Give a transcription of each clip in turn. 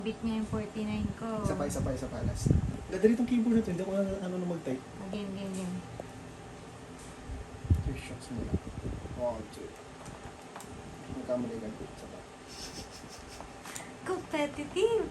Beat niya yung 49 ko. Isa pa, last. Dadali itong keyboard na ito, hindi ko ano na mag-type. Game. 3 shots muna. 1, 2. Magkamali ka. Isa pa. Competitive!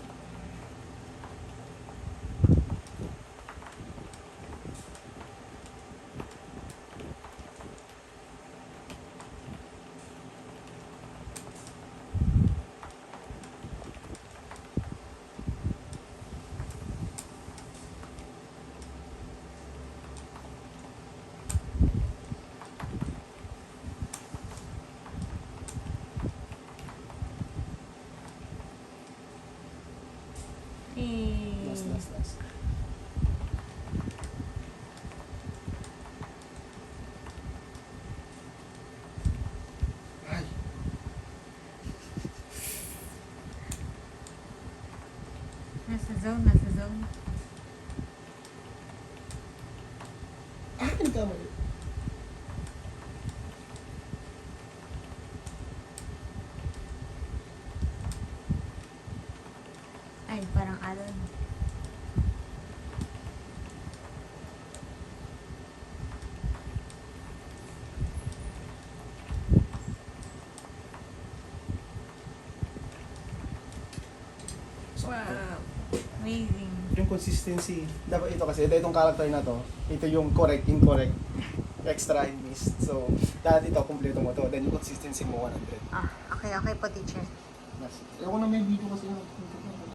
Last. Ay! Nasa zone. Ah, nagkamali. Ay, parang alon. Wow! Amazing. Yung consistency, dapat ito kasi, itong character na to, ito yung correct, incorrect, extra, and missed. So, dahil ito, kompleto mo to, then yung consistency mo 100. Okay po, teacher. Ayoko na may video kasi